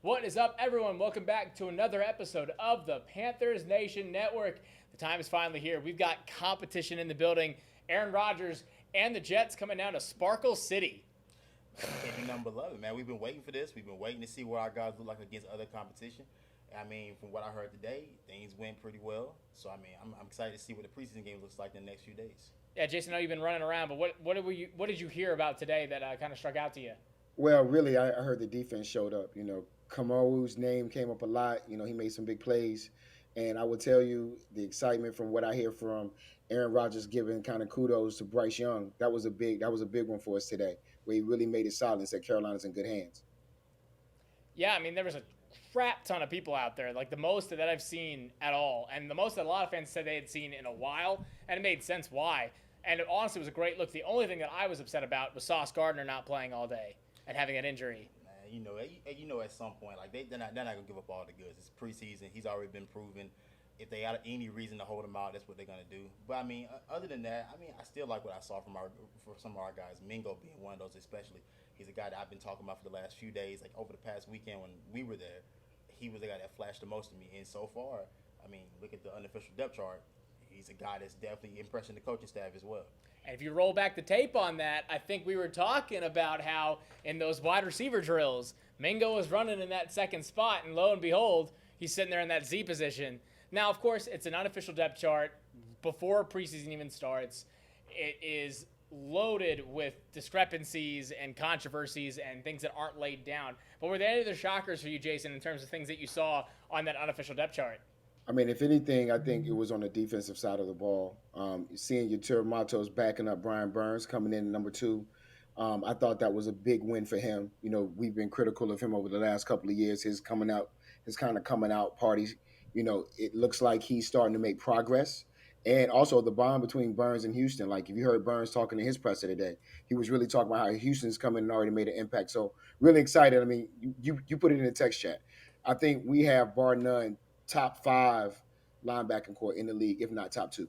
What is up, everyone? Welcome back to another episode of the Panthers Nation Network. The time is finally here. We've got competition in the building. Aaron Rodgers and the Jets coming down to Sparkle City. Can't do nothing but love it, man. We've been waiting for this. We've been waiting to see what our guys look like against other competition. I mean, from what I heard today, things went pretty well. So, I mean, I'm excited to see what the preseason game looks like in the next few days. Yeah, Jason, I know you've been running around, but what did you hear about today that kind of struck out to you? Well, really, I heard the defense showed up. Kamaru's name came up a lot. He made some big plays. And I will tell you the excitement from what I hear from Aaron Rodgers giving kind of kudos to Bryce Young. That was a big one for us today, where he really made it solid and said Carolina's in good hands. Yeah, I mean, there was a crap ton of people out there, like the most that I've seen at all, and the most that a lot of fans said they had seen in a while, and it made sense why. And it honestly was a great look. The only thing that I was upset about was Sauce Gardner not playing all day and having that injury. Man, at some point, like they're not gonna give up all the goods. It's preseason. He's already been proven. If they had any reason to hold him out, that's what they're gonna do. But I mean, other than that, I mean, I still like what I saw for some of our guys. Mingo being one of those, especially. He's a guy that I've been talking about for the last few days. Like over the past weekend when we were there, he was the guy that flashed the most to me. And so far, I mean, look at the unofficial depth chart. He's a guy that's definitely impressing the coaching staff as well. And if you roll back the tape on that, I think we were talking about how in those wide receiver drills, Mingo was running in that second spot, and lo and behold, he's sitting there in that Z position. Now, of course, it's an unofficial depth chart before preseason even starts. It is loaded with discrepancies and controversies and things that aren't laid down. But were there any other shockers for you, Jason, in terms of things that you saw on that unofficial depth chart? I mean, if anything, I think it was on the defensive side of the ball. Seeing Yatur Matos backing up Brian Burns coming in number two, I thought that was a big win for him. We've been critical of him over the last couple of years. His kind of coming out parties. It looks like he's starting to make progress. And also the bond between Burns and Houston. Like if you heard Burns talking to his presser today, he was really talking about how Houston's coming and already made an impact. So really excited. I mean, you put it in the text chat. I think we have bar none top five linebacking core in the league, if not top two.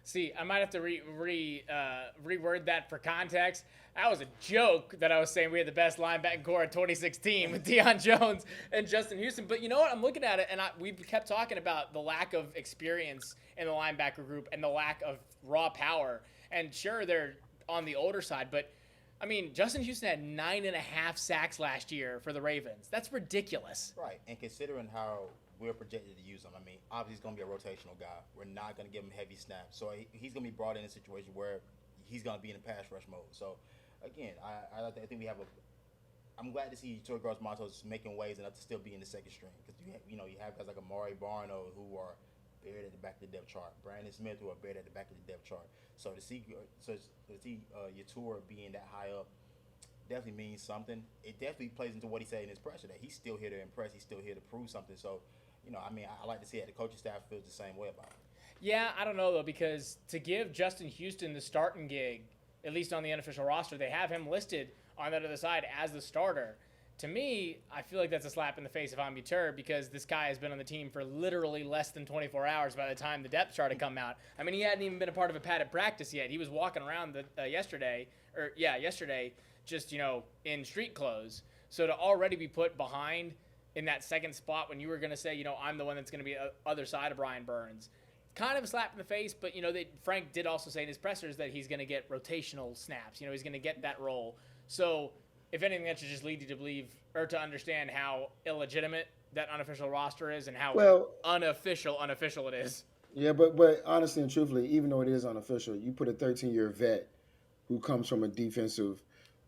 See, I might have to reword that for context. That was a joke that I was saying we had the best linebacking core in 2016 with Deion Jones and Justin Houston. But you know what? I'm looking at it, and we've kept talking about the lack of experience in the linebacker group and the lack of raw power. And sure, they're on the older side, but I mean, Justin Houston had 9.5 sacks last year for the Ravens. That's ridiculous. Right, and considering how we're projected to use him, I mean, obviously he's going to be a rotational guy. We're not going to give him heavy snaps. So he's going to be brought in a situation where he's going to be in a pass rush mode. So, again, I think we have a – I'm glad to see Torgos Matos making waves enough to still be in the second string because, you have guys like Amari Barno who are buried at the back of the depth chart. Brandon Smith who are buried at the back of the depth chart. So to see Yatur being that high up definitely means something. It definitely plays into what he said in his presser that he's still here to impress. He's still here to prove something. So, I mean, I like to see it. The coaching staff feels the same way about it. Yeah, I don't know, though, because to give Justin Houston the starting gig, at least on the unofficial roster, they have him listed on that other side as the starter. To me, I feel like that's a slap in the face of Ambutur because this guy has been on the team for literally less than 24 hours by the time the depth chart had come out. I mean, he hadn't even been a part of a padded practice yet. He was walking around yesterday, just, in street clothes. So to already be put behind in that second spot when you were going to say, I'm the one that's going to be other side of Brian Burns, kind of a slap in the face, but, Frank did also say in his pressers that he's going to get rotational snaps. He's going to get that role. So if anything, that should just lead you to believe or to understand how illegitimate that unofficial roster is and how unofficial it is. Yeah, but honestly and truthfully, even though it is unofficial, you put a 13-year vet who comes from a defensive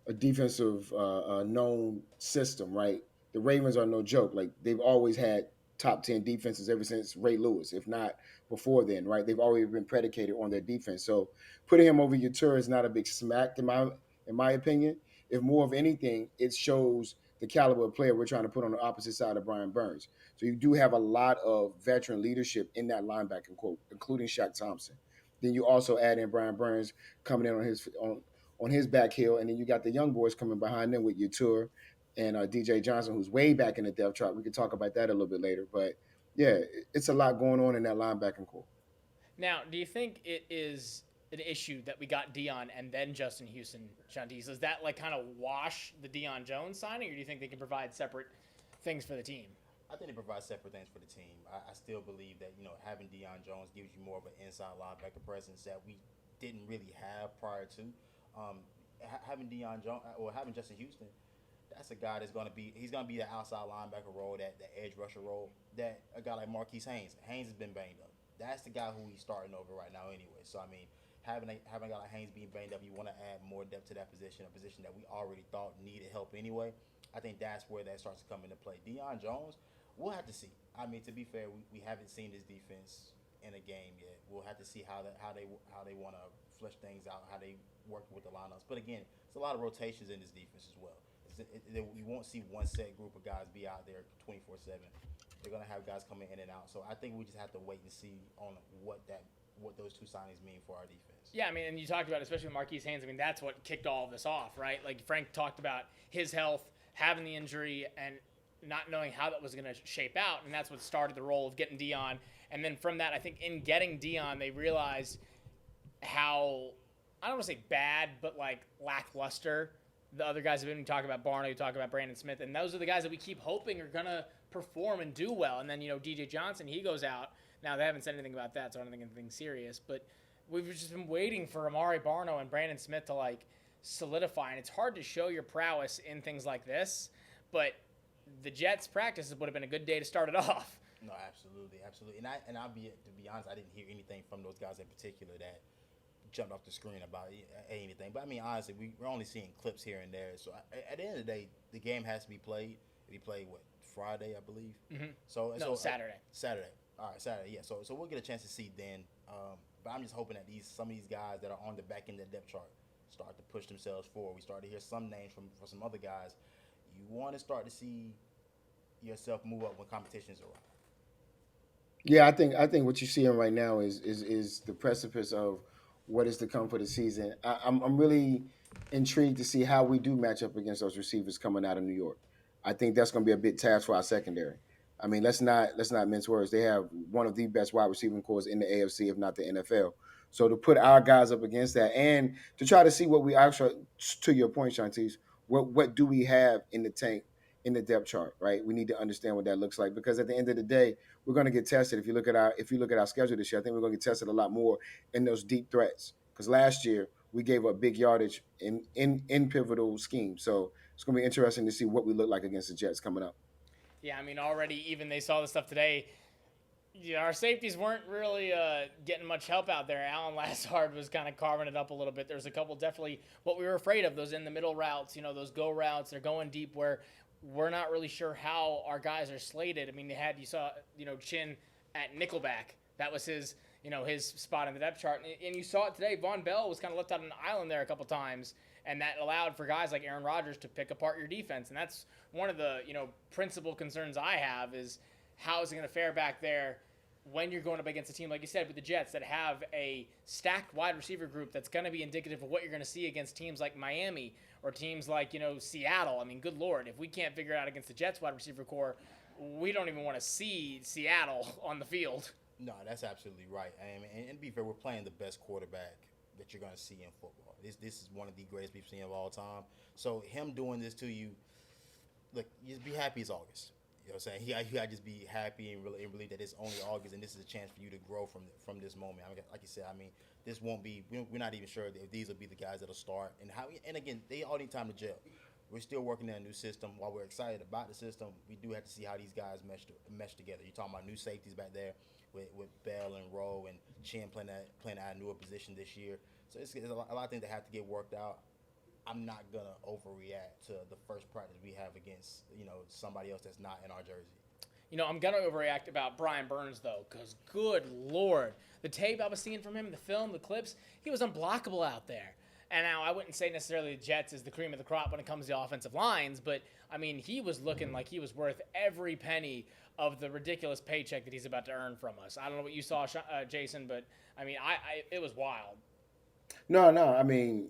known system, right? The Ravens are no joke. Like they've always had top 10 defenses ever since Ray Lewis, if not before then, right? They've always been predicated on their defense. So putting him over Yatur is not a big smack in my opinion. If more of anything, it shows the caliber of player we're trying to put on the opposite side of Brian Burns. So you do have a lot of veteran leadership in that linebacking quote, including Shaq Thompson. Then you also add in Brian Burns coming in on his back heel, and then you got the young boys coming behind them with Yatur and DJ Johnson, who's way back in the depth chart. We can talk about that a little bit later, but yeah, it's a lot going on in that linebacking core. Now, do you think it is an issue that we got Deion and then Justin Houston, Shantice? Does that kind of wash the Deion Jones signing, or do you think they can provide separate things for the team. I think they provide separate things for the team. I still believe that having Deion Jones gives you more of an inside linebacker presence that we didn't really have prior to. Having Deion Jones or having Justin Houston, that's a guy that's he's gonna be the outside linebacker role, that the edge rusher role that a guy like Marquise Haynes. Haynes has been banged up. That's the guy who he's starting over right now anyway. So I mean, having a guy like Haynes being banged up, you want to add more depth to that position, a position that we already thought needed help anyway. I think that's where that starts to come into play. Deion Jones, we'll have to see. I mean, to be fair, we haven't seen this defense in a game yet. We'll have to see how they want to flesh things out, how they work with the lineups. But again, it's a lot of rotations in this defense as well. You won't see one set group of guys be out there 24/7. They're gonna have guys coming in and out. So I think we just have to wait and see on what those two signings mean for our defense. Yeah, I mean, and you talked about, especially with Marquise Haynes, I mean, that's what kicked all of this off, right? Like Frank talked about his health, having the injury, and not knowing how that was going to shape out, and that's what started the role of getting Deion. And then from that, I think in getting Deion, they realized how, I don't want to say bad, but like lackluster the other guys have been. We talk about Barno, we talk about Brandon Smith, and those are the guys that we keep hoping are going to perform and do well. And then, DJ Johnson, he goes out. Now, they haven't said anything about that, so I don't think anything serious. But we've just been waiting for Amari Barno and Brandon Smith to, like, solidify. And it's hard to show your prowess in things like this. But the Jets' practices would have been a good day to start it off. No, absolutely. And to be honest, I didn't hear anything from those guys in particular that jumped off the screen about anything. But, I mean, honestly, we're only seeing clips here and there. So, at the end of the day, the game has to be played. It'll be played, Friday, I believe? Mm-hmm. So Saturday. Saturday. All right, Saturday, yeah. So we'll get a chance to see then. But I'm just hoping that some of these guys that are on the back end of the depth chart start to push themselves forward. We start to hear some names from some other guys. You want to start to see yourself move up when competition's around. Yeah, I think what you're seeing right now is the precipice of what is to come for the season. I'm really intrigued to see how we do match up against those receivers coming out of New York. I think that's going to be a big task for our secondary. I mean, let's not mince words. They have one of the best wide receiving corps in the AFC, if not the NFL. So to put our guys up against that, and to try to see what we actually, to your point, Shantice, what do we have in the tank in the depth chart, right? We need to understand what that looks like, because at the end of the day, we're going to get tested. If you look at our schedule this year, I think we're going to get tested a lot more in those deep threats. Because last year we gave up big yardage in pivotal schemes. So it's going to be interesting to see what we look like against the Jets coming up. Yeah, I mean, already even they saw the stuff today. Yeah, our safeties weren't really getting much help out there. Alan Lazard was kind of carving it up a little bit. There's a couple definitely what we were afraid of, those in the middle routes, those go routes. They're going deep where we're not really sure how our guys are slated. I mean, you saw Chin at nickelback. That was his spot in the depth chart. And you saw it today. Von Bell was kind of left out on an island there a couple times. And that allowed for guys like Aaron Rodgers to pick apart your defense. And that's one of the, principal concerns I have is how is it going to fare back there when you're going up against a team, like you said, with the Jets that have a stacked wide receiver group that's going to be indicative of what you're going to see against teams like Miami or teams like, Seattle. I mean, good Lord, if we can't figure it out against the Jets wide receiver core, we don't even want to see Seattle on the field. No, that's absolutely right. And to be fair, we're playing the best quarterback that you're going to see in football. This is one of the greatest we've seen of all time. So him doing this to you, look, just be happy it's August. You know what I'm saying? You gotta just be happy and believe that it's only August and this is a chance for you to grow from this moment. I mean, like you said, this won't be. We're not even sure if these will be the guys that'll start and how. And again, they all need time to gel. We're still working in a new system. While we're excited about the system, we do have to see how these guys mesh together. You're talking about new safeties back there with Bell and Rowe and Chin playing at a newer position this year. So it's a lot of things that have to get worked out. I'm not going to overreact to the first practice we have against, somebody else that's not in our jersey. I'm going to overreact about Brian Burns, though, because good Lord, the tape I was seeing from him, the film, the clips, he was unblockable out there. And now I wouldn't say necessarily the Jets is the cream of the crop when it comes to offensive lines, but, I mean, he was looking like he was worth every penny of the ridiculous paycheck that he's about to earn from us. I don't know what you saw, Jason, but, I mean, it was wild. No, I mean,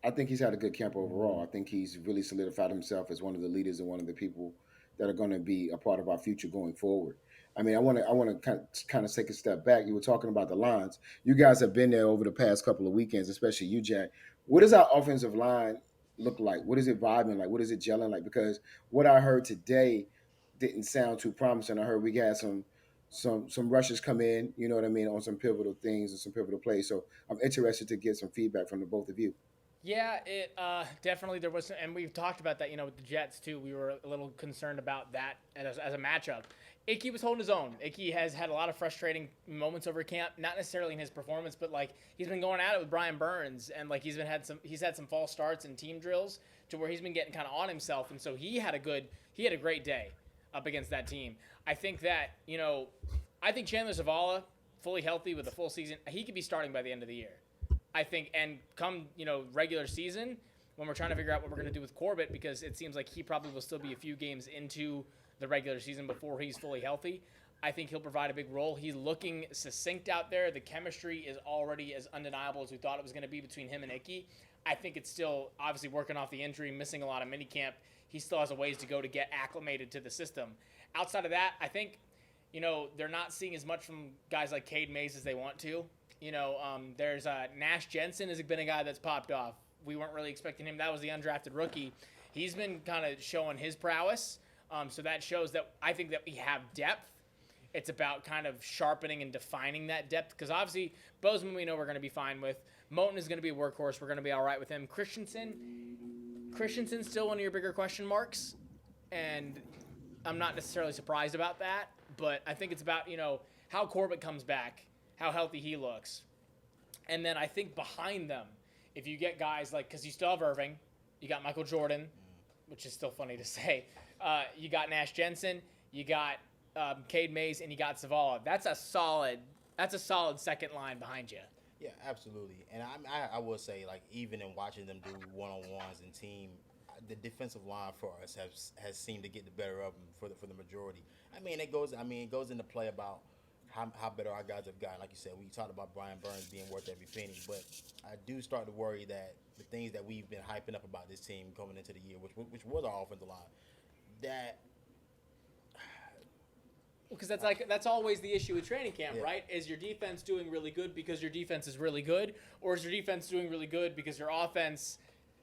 I think he's had a good camp overall. I think he's really solidified himself as one of the leaders and one of the people that are going to be a part of our future going forward. I mean, I want to kind of take a step back. You were talking about the lines. You guys have been there over the past couple of weekends, especially you, Jack. What does our offensive line look like? What is it vibing like? What is it gelling like? Because what I heard today didn't sound too promising. I heard we had some rushes come in, you know what I mean, on some pivotal things and some pivotal plays. So I'm interested to get some feedback from the both of you. Yeah, it definitely there was, and we've talked about that. With the Jets too, we were a little concerned about that as a matchup. Icky was holding his own. Icky has had a lot of frustrating moments over camp, not necessarily in his performance, but like he's been going at it with Brian Burns, and like he's had some false starts in team drills to where he's been getting kind of on himself, and so he had a great day up against that team. I think that I think Chandler Zavala, fully healthy with a full season, he could be starting by the end of the year. I think, and come, regular season, when we're trying to figure out what we're going to do with Corbett, because it seems like he probably will still be a few games into the regular season before he's fully healthy, I think he'll provide a big role. He's looking succinct out there. The chemistry is already as undeniable as we thought it was going to be between him and Icky. I think it's still, obviously, working off the injury, missing a lot of minicamp. He still has a ways to go to get acclimated to the system. Outside of that, I think, they're not seeing as much from guys like Cade Mays as they want to. There's Nash Jensen has been a guy that's popped off. We weren't really expecting him. That was the undrafted rookie. He's been kind of showing his prowess. So that shows that I think that we have depth. It's about kind of sharpening and defining that depth, because obviously Bozeman we know we're going to be fine with. Moten is going to be a workhorse. We're going to be all right with him. Christensen's still one of your bigger question marks, and I'm not necessarily surprised about that. But I think it's about how Corbett comes back, how healthy he looks. And then I think behind them, if you get guys like, because you still have Irving, you got Michael Jordan, which is still funny to say. You got Nash Jensen, you got Cade Mays, and you got Zavala. That's a solid second line behind you. Yeah, absolutely. And I will say, like, even in watching them do one-on-ones and team, the defensive line for us has seemed to get the better of them for the majority. It goes into play about how better our guys have gotten. Like you said, we talked about Brian Burns being worth every penny, but I do start to worry that the things that we've been hyping up about this team coming into the year, which was our offensive line, that because that's always the issue with training camp, Yeah. right? Is your defense doing really good because your defense is really good, or is your defense doing really good because your offense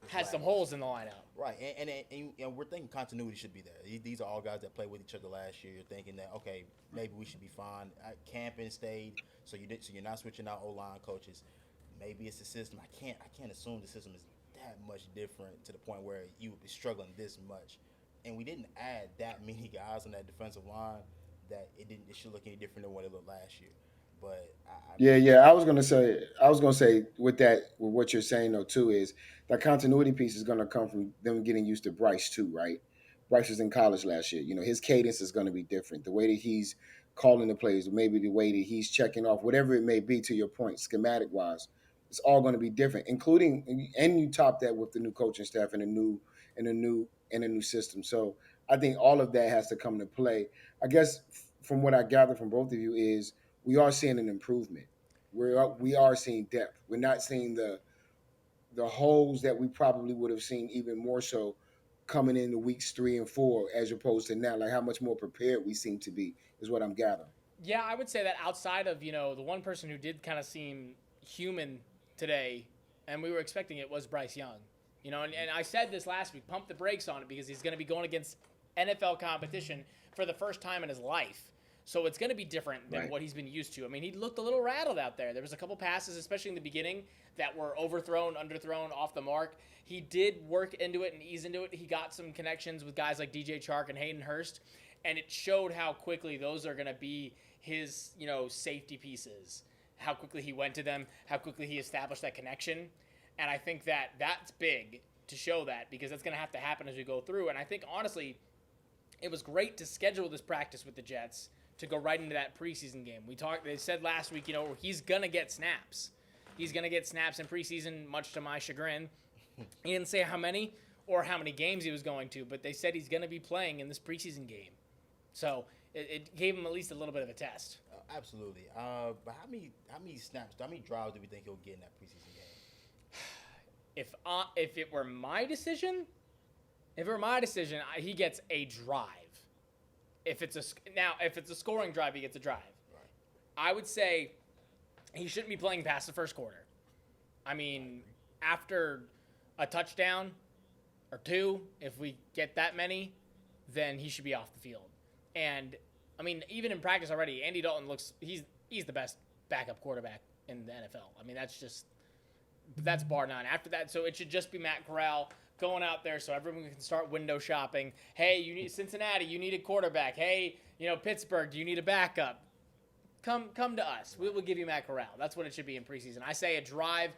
has some holes in the lineup? Right, and we're thinking continuity should be there. These are all guys that played with each other last year. You're thinking that, okay, maybe we should be fine. Camping stayed, so you're not switching out O-line coaches. Maybe it's the system. I can't assume the system is that much different to the point where you would be struggling this much. And we didn't add that many guys on that defensive line that it should look any different than what it looked last year. But Yeah. I was gonna say with what you're saying though too is that continuity piece is gonna come from them getting used to Bryce too, right? Bryce was in college last year. His cadence is gonna be different. The way that he's calling the plays, maybe the way that he's checking off, whatever it may be. To your point, schematic wise, it's all going to be different. Including, and you top that with the new coaching staff and a new system. So I think all of that has to come to play. I guess from what I gather from both of you is we are seeing an improvement. We are seeing depth. We're not seeing the holes that we probably would have seen even more so coming into weeks 3 and 4 as opposed to now. Like how much more prepared we seem to be is what I'm gathering. Yeah, I would say that outside of, the one person who did kind of seem human today, and we were expecting it, was Bryce Young. And I said this last week, pump the brakes on it because he's going to be going against NFL competition for the first time in his life. So it's going to be different than what he's been used to. He looked a little rattled out there. There was a couple passes, especially in the beginning, that were overthrown, underthrown, off the mark. He did work into it and ease into it. He got some connections with guys like DJ Chark and Hayden Hurst, and it showed how quickly those are going to be his, safety pieces, how quickly he went to them, how quickly he established that connection. And I think that that's big to show that because that's going to have to happen as we go through. And I think, honestly, it was great to schedule this practice with the Jets to go right into that preseason game. They said last week, he's going to get snaps. He's going to get snaps in preseason, much to my chagrin. He didn't say how many or how many games he was going to, but they said he's going to be playing in this preseason game. So it gave him at least a little bit of a test. Absolutely. But how many snaps, how many drives do we think he'll get in that preseason game? If it were my decision, he gets a drive. If it's a scoring drive, he gets a drive. Right. I would say he shouldn't be playing past the first quarter. After a touchdown or two, if we get that many, then he should be off the field. And I mean, even in practice already, Andy Dalton he's the best backup quarterback in the NFL. I mean, that's bar none. After that, so it should just be Matt Corral going out there so everyone can start window shopping. Hey, you need Cincinnati, you need a quarterback. Hey, Pittsburgh, do you need a backup? Come to us. We will give you Matt Corral. That's what it should be in preseason. I say a drive,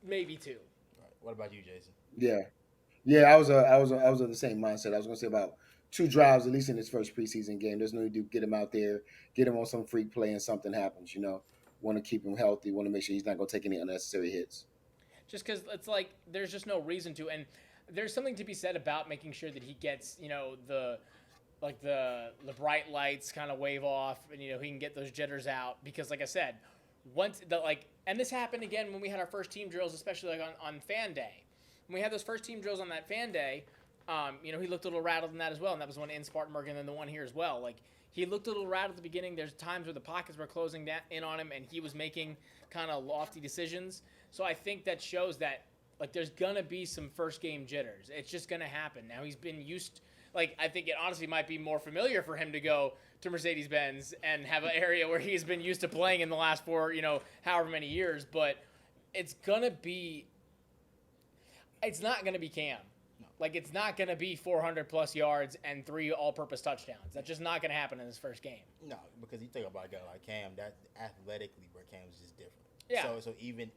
maybe 2. All right. What about you, Jason? Yeah. I was of the same mindset. I was going to say about 2 drives at least in this first preseason game. There's no need to get him out there, get him on some freak play, and something happens. Want to keep him healthy. Want to make sure he's not going to take any unnecessary hits. Just because it's like there's just no reason to, and there's something to be said about making sure that he gets the bright lights kind of wave off, and he can get those jitters out, because like I said, and this happened again when we had our first team drills, especially on fan day. When we had those first team drills on that fan day, he looked a little rattled in that as well, and that was one in Spartanburg and then the one here as well. Like, he looked a little rattled at the beginning. There's times where the pockets were closing in on him, and he was making kind of lofty decisions. So I think that shows that there's gonna be some first game jitters. It's just gonna happen. Now he's been used. I think it honestly might be more familiar for him to go to Mercedes-Benz and have an area where he's been used to playing in the last 4, however many years. But it's not gonna be Cam. It's not going to be 400-plus yards and 3 all-purpose touchdowns. That's just not going to happen in this first game. No, because you think about a guy like Cam, that athletically, bro, Cam's just different. Yeah. So even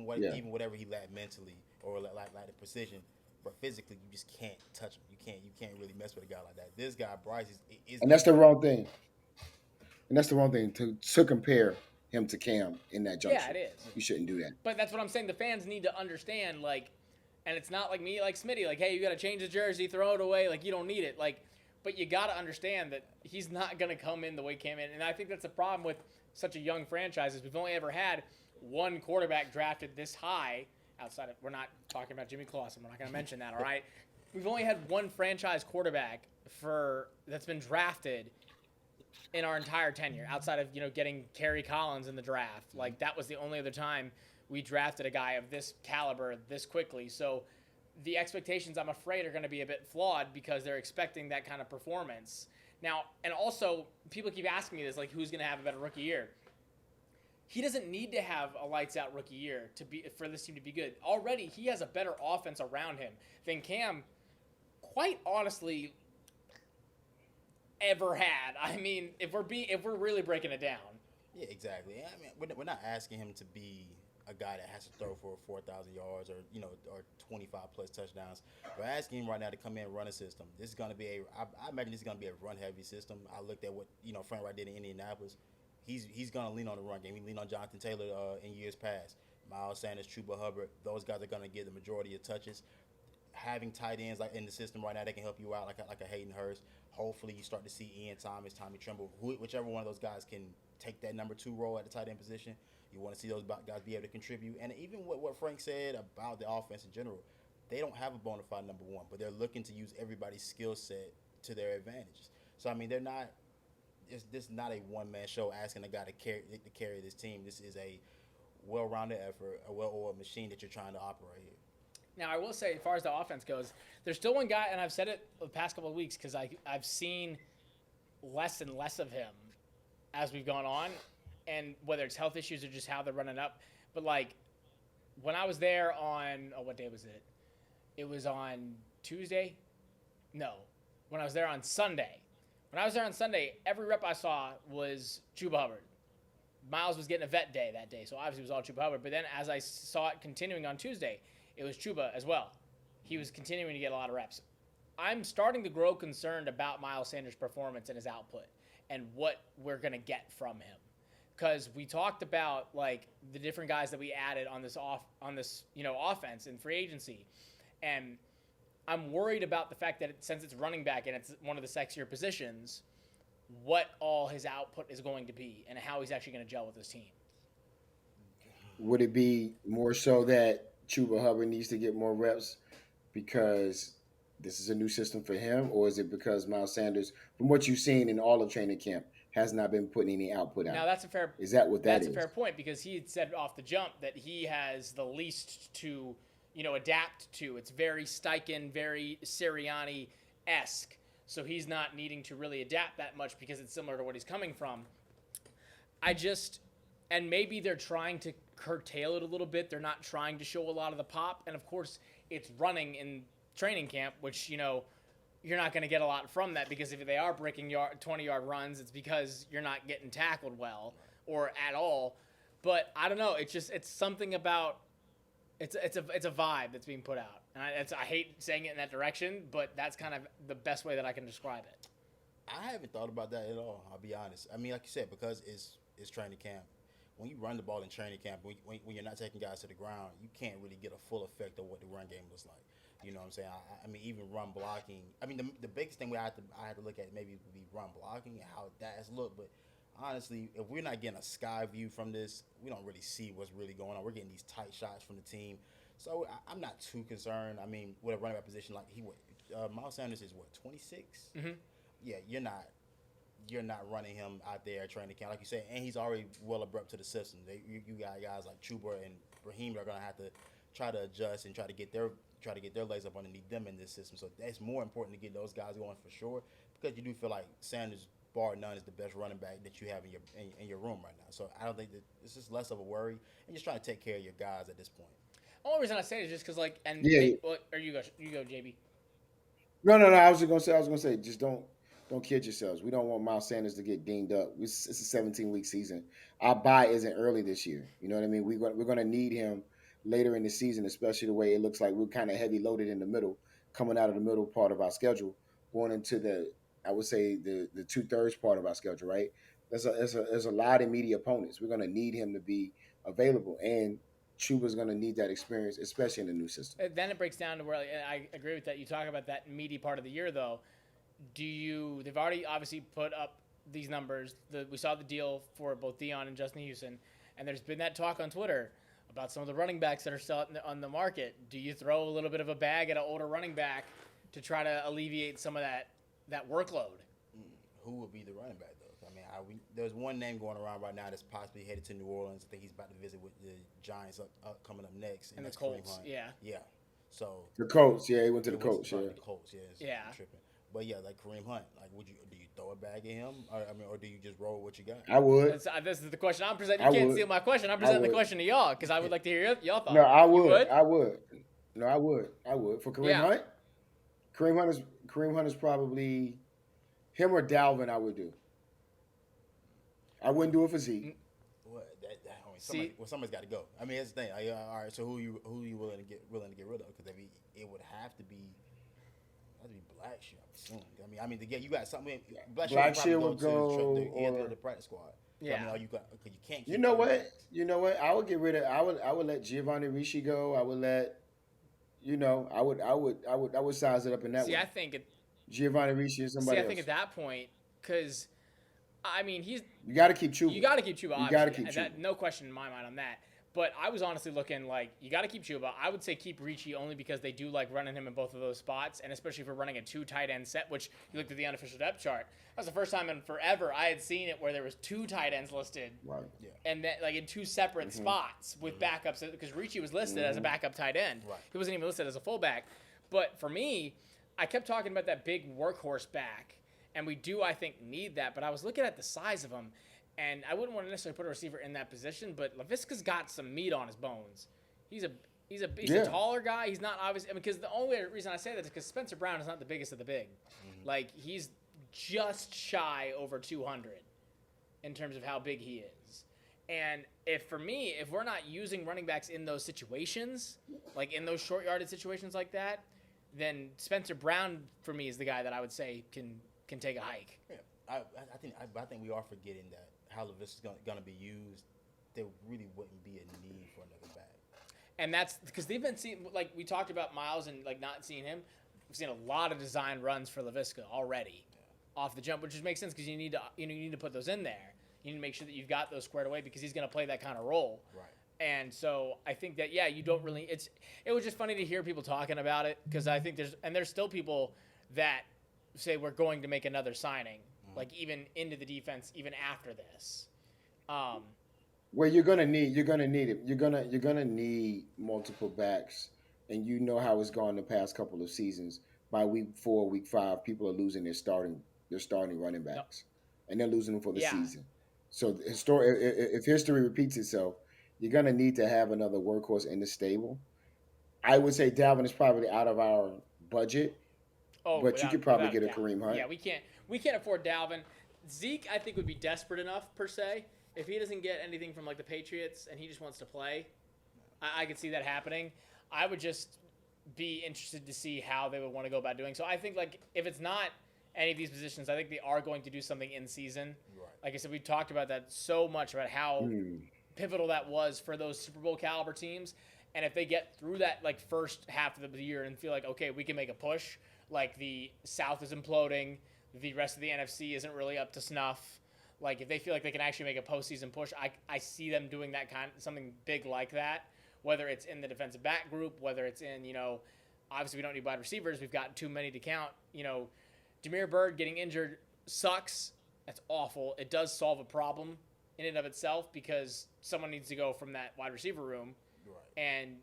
whatever he lacked mentally or like the precision, but physically, you just can't touch him. You can't really mess with a guy like that. This guy, Bryce, is and that's the wrong thing. And that's the wrong thing to compare him to Cam in that junction. Yeah, it is. You shouldn't do that. But that's what I'm saying. The fans need to understand, and it's not like me, like Smitty, hey, you got to change the jersey, throw it away, you don't need it. But you got to understand that he's not going to come in the way Cam in. And I think that's the problem with such a young franchise is we've only ever had one quarterback drafted this high outside of, we're not talking about Jimmy Clausen. We're not going to mention that, all right? We've only had one franchise quarterback that's been drafted in our entire tenure outside of, getting Kerry Collins in the draft. That was the only other time we drafted a guy of this caliber this quickly. So the expectations, I'm afraid, are going to be a bit flawed because they're expecting that kind of performance. Now, and also, people keep asking me this, who's going to have a better rookie year? He doesn't need to have a lights-out rookie year for this team to be good. Already, he has a better offense around him than Cam, quite honestly, ever had. I mean, if we're really breaking it down. Yeah, exactly. I mean, we're not asking him to be a guy that has to throw for 4,000 yards or 25-plus touchdowns. We're asking him right now to come in and run a system. This is going to be I imagine this is going to be a run-heavy system. I looked at what Frank Wright did in Indianapolis. He's going to lean on the run game. He leaned on Jonathan Taylor in years past. Miles Sanders, Chuba Hubbard, those guys are going to get the majority of touches. Having tight ends in the system right now that can help you out, like a Hayden Hurst. Hopefully, you start to see Ian Thomas, Tommy Tremble, whichever one of those guys can take that number 2 role at the tight end position. You want to see those guys be able to contribute. And even what Frank said about the offense in general, they don't have a bona fide number 1, but they're looking to use everybody's skill set to their advantages. So, I mean, they're not – this is not a one-man show asking a guy to carry this team. This is a well-rounded effort, a well-oiled machine that you're trying to operate here. Now, I will say, as far as the offense goes, there's still one guy, and I've said it the past couple of weeks because I've seen less and less of him as we've gone on, and whether it's health issues or just how they're running up. But, when I was there on what day was it? It was on Tuesday? No. When I was there on Sunday. When I was there on Sunday, every rep I saw was Chuba Hubbard. Miles was getting a vet day that day, so obviously it was all Chuba Hubbard. But then as I saw it continuing on Tuesday, it was Chuba as well. He was continuing to get a lot of reps. I'm starting to grow concerned about Miles Sanders' performance and his output and what we're going to get from him. Because we talked about the different guys that we added on this offense in free agency, and I'm worried about the fact that since it's running back and it's one of the sexier positions, what all his output is going to be and how he's actually going to gel with his team. Would it be more so that Chuba Hubbard needs to get more reps because this is a new system for him, or is it because Miles Sanders, from what you've seen in all of training camp, has not been putting any output out? Now that's a fair. Is that what that is? That's a fair point because he had said off the jump that he has the least to, adapt to. It's very Steichen, very Sirianni-esque. so he's not needing to really adapt that much because it's similar to what he's coming from. And maybe they're trying to curtail it a little bit. They're not trying to show a lot of the pop. And of course, it's running in training camp, which, you're not going to get a lot from that, because if they are breaking 20-yard runs, it's because you're not getting tackled well or at all. But I don't know. It's something about it's a vibe that's being put out. And I hate saying it in that direction, but that's kind of the best way that I can describe it. I haven't thought about that at all. I'll be honest. I mean, like you said, because it's training camp. When you run the ball in training camp, when you're not taking guys to the ground, you can't really get a full effect of what the run game looks like. You know what I'm saying? I mean, even run blocking. I mean, the biggest thing I had to look at maybe would be run blocking and how that has looked. But honestly, if we're not getting a sky view from this, we don't really see what's really going on. We're getting these tight shots from the team. So I'm not too concerned. I mean, with a running back position like Miles Sanders is 26? Mm-hmm. Yeah, you're not running him out there at training camp, like you said, and he's already well abrupt to the system. You got guys like Chuba and Raheem that are gonna have to try to adjust and try to get their legs up underneath them in this system. So that's more important to get those guys going for sure, because you do feel like Sanders, bar none, is the best running back that you have in your room right now. So I don't think that it's just less of a worry, and just trying to take care of your guys at this point. The only reason I say it is just because, or you go, JB. No. I was gonna say, just don't kid yourselves. We don't want Miles Sanders to get dinged up. It's a 17-week season. Our bye isn't early this year. You know what I mean? We're gonna need him later in the season, especially the way it looks like we're kind of heavy loaded in the middle, coming out of the middle part of our schedule, going into the 2/3 part of our schedule. Right? There's a lot of meaty opponents. We're gonna need him to be available, and Chuba's going to need that experience, especially in the new system. Then it breaks down to where I agree with that. You talk about that meaty part of the year, though. They've already obviously put up these numbers. We saw the deal for both Deion and Justin Houston, and there's been that talk on Twitter about some of the running backs that are still on the market. Do you throw a little bit of a bag at an older running back to try to alleviate some of that workload? Who would be the running back, though? I mean, there's one name going around right now that's possibly headed to New Orleans. I think he's about to visit with the Giants coming up next. And the Colts, yeah. So the Colts, yeah, he went to the Colts, yeah. The Colts, yeah. Tripping. But yeah, like Kareem Hunt, like do you throw a bag at him, or do you just roll with what you got? I would. This is the question I'm presenting. You can't steal my question. I'm presenting the question to y'all because I would like to hear y'all thoughts. No, I would. I would for Kareem Hunt. Kareem Hunt is probably him or Dalvin. I would do. I wouldn't do it for Zeke. Somebody's got to go. I mean, that's the thing. All right, so who you willing to get rid of? Because it would have to be Blackshear. I mean, you got something. Blackshear would go to the practice squad. Yeah. So, I mean, you can't. You know what? I would get rid of. I would let Giovanni Ricci go. I would let. I would size it up in that way. I think Giovanni Ricci is somebody else. I think at that point, because I mean, you got to keep Chuba. You got to keep Chuba. You got to keep Chuba. No question in my mind on that. But I was honestly looking like you got to keep Chuba. I would say keep Ricci only because they do like running him in both of those spots, and especially if we're running a 2 tight end set, which you looked at the unofficial depth chart. That was the first time in forever I had seen it where there was 2 tight ends listed, right? Yeah. And that like in 2 separate spots with backups, because Ricci was listed as a backup tight end. Right. He wasn't even listed as a fullback. But for me, I kept talking about that big workhorse back, and we do I think need that. But I was looking at the size of him. And I wouldn't want to necessarily put a receiver in that position, but Laviska's got some meat on his bones. He's a taller guy. He's not obvious. Because the only reason I say that is because Spencer Brown is not the biggest of the big. Mm-hmm. Like, he's just shy over 200 in terms of how big he is. And if we're not using running backs in those situations, like in those short yarded situations like that, then Spencer Brown for me is the guy that I would say can take a hike. Yeah, I think we are forgetting that how Laviska is going to be used. There really wouldn't be a need for another back. And that's because they've been seeing, like we talked about Miles and like not seeing him. We've seen a lot of design runs for Laviska already off the jump, which just makes sense because you need to put those in there. You need to make sure that you've got those squared away because he's going to play that kind of role. Right. And so I think that you don't really. It was just funny to hear people talking about it because I think there's still people that say we're going to make another signing, like even into the defense, even after this. Well, you're gonna need it. You're gonna need multiple backs, and you know how it's gone the past couple of seasons by week 4, week 5, people are losing their starting running No, backs, and they're losing them for the yeah. season. So if history repeats itself, you're gonna need to have another workhorse in the stable. I would say Dalvin is probably out of our budget, Oh, but you could probably without a get a doubt. Kareem Hunt. Yeah, we can't afford Dalvin. Zeke, I think, would be desperate enough per se if he doesn't get anything from like the Patriots and he just wants to play. I could see that happening. I would just be interested to see how they would want to go about doing. So I think like if it's not any of these positions, I think they are going to do something in season. Right. Like I said, we talked about that so much about how Hmm. pivotal that was for those Super Bowl caliber teams. And if they get through that like first half of the year and feel like, okay, we can make a push, like the South is imploding, the rest of the NFC isn't really up to snuff. Like if they feel like they can actually make a postseason push, I see them doing that something big like that. Whether it's in the defensive back group, whether it's in obviously we don't need wide receivers. We've got too many to count. Damiere Byrd getting injured sucks. That's awful. It does solve a problem in and of itself because someone needs to go from that wide receiver room. Right. And,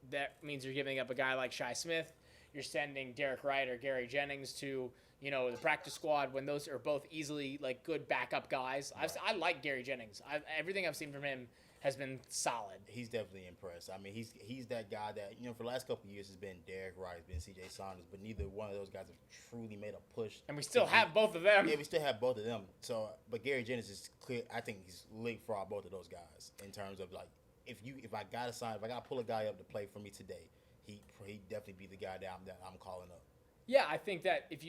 that means you're giving up a guy like Shi Smith. You're sending Derek Wright or Gary Jennings to, the practice squad when those are both easily, like, good backup guys. Right. I like Gary Jennings. Everything I've seen from him has been solid. He's definitely impressed. I mean, he's that guy that, for the last couple of years has been Derek Wright, it's been C.J. Saunders, but neither one of those guys have truly made a push. And we still have both of them. Yeah, we still have both of them. So, but Gary Jennings is clear. I think he's leapfrog both of those guys in terms of like, if I gotta pull a guy up to play for me today, he definitely be the guy that I'm calling up. Yeah, I think that if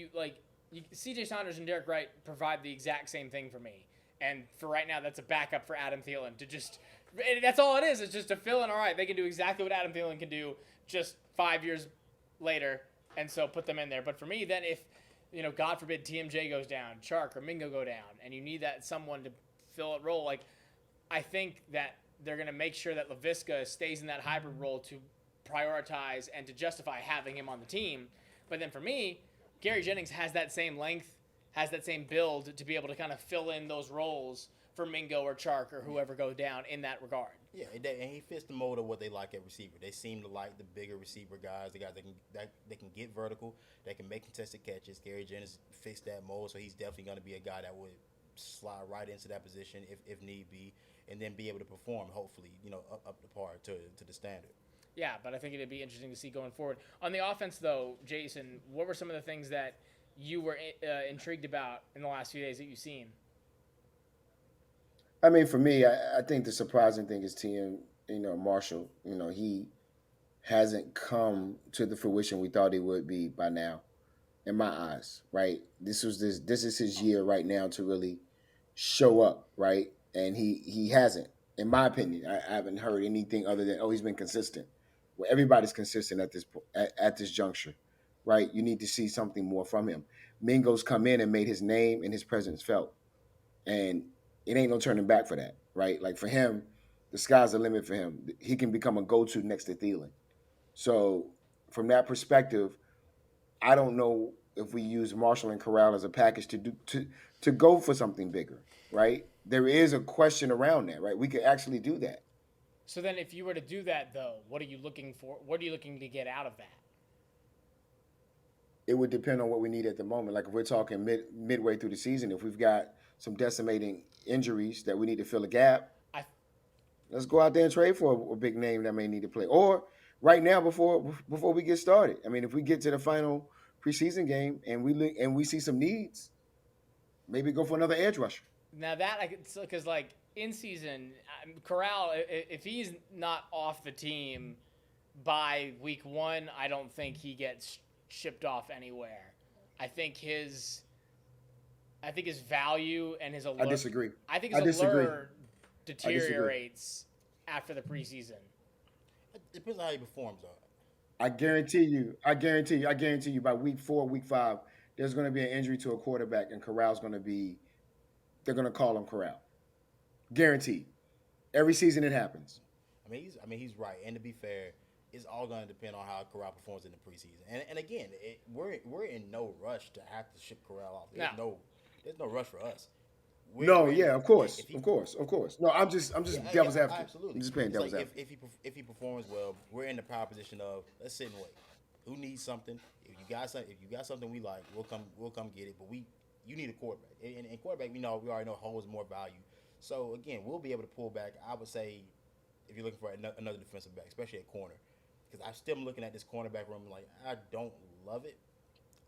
C.J. Saunders and Derek Wright provide the exact same thing for me. And for right now, that's a backup for Adam Thielen to just – that's all it is. It's just to fill in. All right, they can do exactly what Adam Thielen can do just 5 years later, and so put them in there. But for me, then if, God forbid TMJ goes down, Chark or Mingo go down, and you need that someone to fill a role, like I think that they're going to make sure that LaVisca stays in that hybrid role to prioritize and to justify having him on the team. But then for me, Gary Jennings has that same length, has that same build to be able to kind of fill in those roles for Mingo or Chark or whoever go down in that regard. Yeah, and he fits the mold of what they like at receiver. They seem to like the bigger receiver guys, the guys that can get vertical, that can make contested catches. Gary Jennings fits that mold, so he's definitely going to be a guy that would slide right into that position if need be, and then be able to perform, hopefully, up the par to the standard. Yeah, but I think it'd be interesting to see going forward. On the offense, though, Jason, what were some of the things that you were intrigued about in the last few days that you've seen? I mean, for me, I think the surprising thing is Marshall. He hasn't come to the fruition we thought he would be by now, in my eyes. Right? This is his year right now to really show up. Right? And he hasn't, in my opinion. I haven't heard anything other than he's been consistent. Well, everybody's consistent at this juncture. Right? You need to see something more from him. Mingo's come in and made his name and his presence felt, and it ain't no turning back for that, right? Like for him, the sky's the limit for him. He can become a go-to next to Thielen. So from that perspective, I don't know if we use Marshall and Corral as a package to go for something bigger, right? There is a question around that, right? We could actually do that. So then if you were to do that, though, what are you looking for? What are you looking to get out of that? It would depend on what we need at the moment. Like if we're talking midway through the season, if we've got some decimating injuries that we need to fill a gap, let's go out there and trade for a big name that may need to play. Or right now, before we get started. I mean, if we get to the final preseason game and we see some needs, maybe go for another edge rusher. Now that because like in season, Corral, if he's not off the team by week 1, I don't think he gets shipped off anywhere. I think his value and his allure. I disagree. I think his allure deteriorates after the preseason. It depends on how he performs, though. I guarantee you by week 4, week 5, there's going to be an injury to a quarterback, and Corral's going to be. They're going to call him Corral. Guaranteed. Every season it happens. I mean, he's right. And to be fair, it's all going to depend on how Corral performs in the preseason. And again, we're in no rush to have to ship Corral off. There's no rush for us. Of course. No, I'm just devil's advocate. Absolutely. I'm just playing devil's advocate. If he performs well, we're in the power position of let's sit and wait. Who needs something? If you got something we like, we'll come get it. But you need a quarterback, and quarterback we already know holds more value. So again, we'll be able to pull back. I would say if you're looking for another defensive back, especially at corner, because I'm still looking at this cornerback room like I don't love it.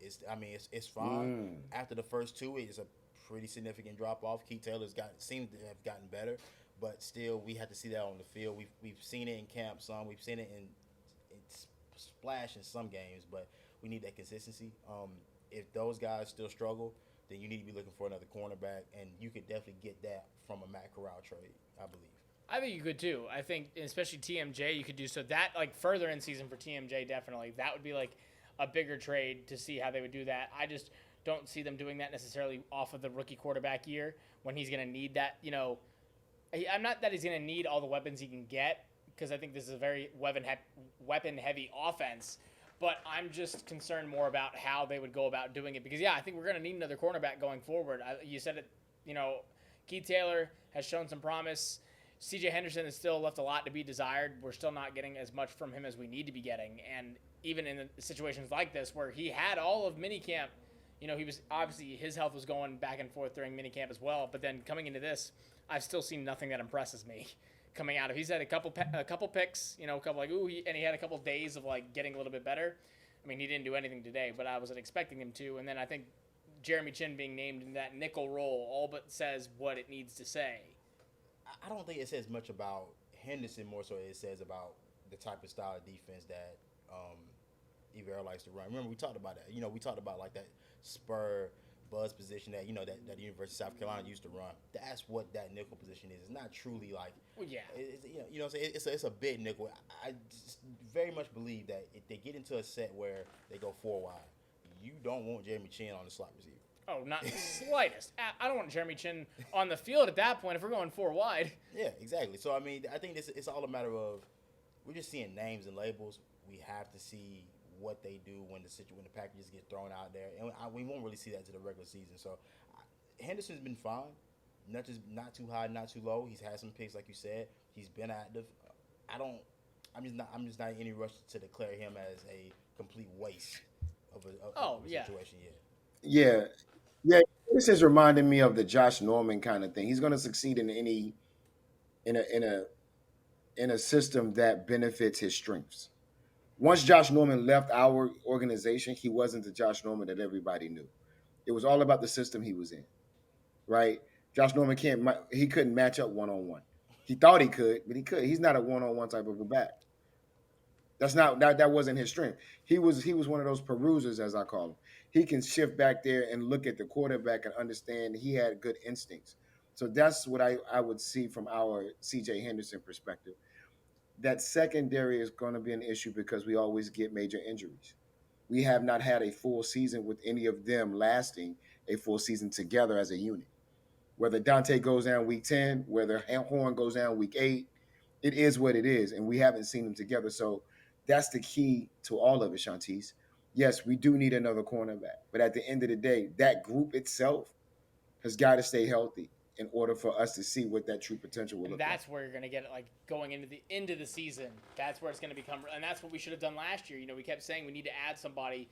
It's fine. After the first two, it's a pretty significant drop off. Keith Taylor's seems to have gotten better, but still we have to see that on the field. We've seen it in camp some. We've seen it in splash in some games, but we need that consistency. If those guys still struggle, then you need to be looking for another cornerback, and you could definitely get that from a Matt Corral trade, I believe. I think you could too. I think especially TMJ, you could do so. That like further in season for TMJ, definitely that would be like a bigger trade to see how they would do that. I just don't see them doing that necessarily off of the rookie quarterback year when he's going to need that. I'm not that he's going to need all the weapons he can get because I think this is a very weapon heavy offense. But I'm just concerned more about how they would go about doing it because I think we're going to need another cornerback going forward. You said it. Keith Taylor has shown some promise. C.J. Henderson has still left a lot to be desired. We're still not getting as much from him as we need to be getting. And even in situations like this where he had all of minicamp, he was obviously his health was going back and forth during minicamp as well. But then coming into this, I've still seen nothing that impresses me coming out of. He's had a couple picks, a couple and he had a couple days of like getting a little bit better. I mean, he didn't do anything today, but I wasn't expecting him to. And then I think Jeremy Chin being named in that nickel role all but says what it needs to say. I don't think it says much about Henderson. More so, it says about the type of style of defense that Evero likes to run. Remember, we talked about that. We talked about like that spur buzz position that that the University of South Carolina used to run. That's what that nickel position is. It's not truly like it's a bit nickel. I just very much believe that if they get into a set where they go 4 wide, you don't want Jeremy Chin on the slot receiver. Oh, not the slightest. I don't want Jeremy Chin on the field at that point if we're going 4 wide. Yeah, exactly. So, I think it's all a matter of we're just seeing names and labels. We have to see what they do when the packages get thrown out there. And we won't really see that to the regular season. So, Henderson's been fine. Not too high, not too low. He's had some picks, like you said. He's been active. I'm just not in any rush to declare him as a complete waste of a situation yet. Yeah, this is reminding me of the Josh Norman kind of thing. He's going to succeed in a system that benefits his strengths. Once Josh Norman left our organization, he wasn't the Josh Norman that everybody knew. It was all about the system he was in, right? Josh Norman he couldn't match up one-on-one. He thought he could, but he could. He's not a one-on-one type of a back. That wasn't his strength. He was one of those perusers, as I call him. He can shift back there and look at the quarterback and understand he had good instincts. So that's what I would see from our C.J. Henderson perspective. That secondary is going to be an issue because we always get major injuries. We have not had a full season with any of them lasting a full season together as a unit. Whether Dante goes down week 10, whether Horn goes down week 8, it is what it is, and we haven't seen them together. So that's the key to all of it, Shantice. Yes, we do need another cornerback, but at the end of the day, that group itself has got to stay healthy in order for us to see what that true potential will look like. That's where you're going to get it, like going into the season. That's where it's going to become, and that's what we should have done last year. We kept saying we need to add somebody.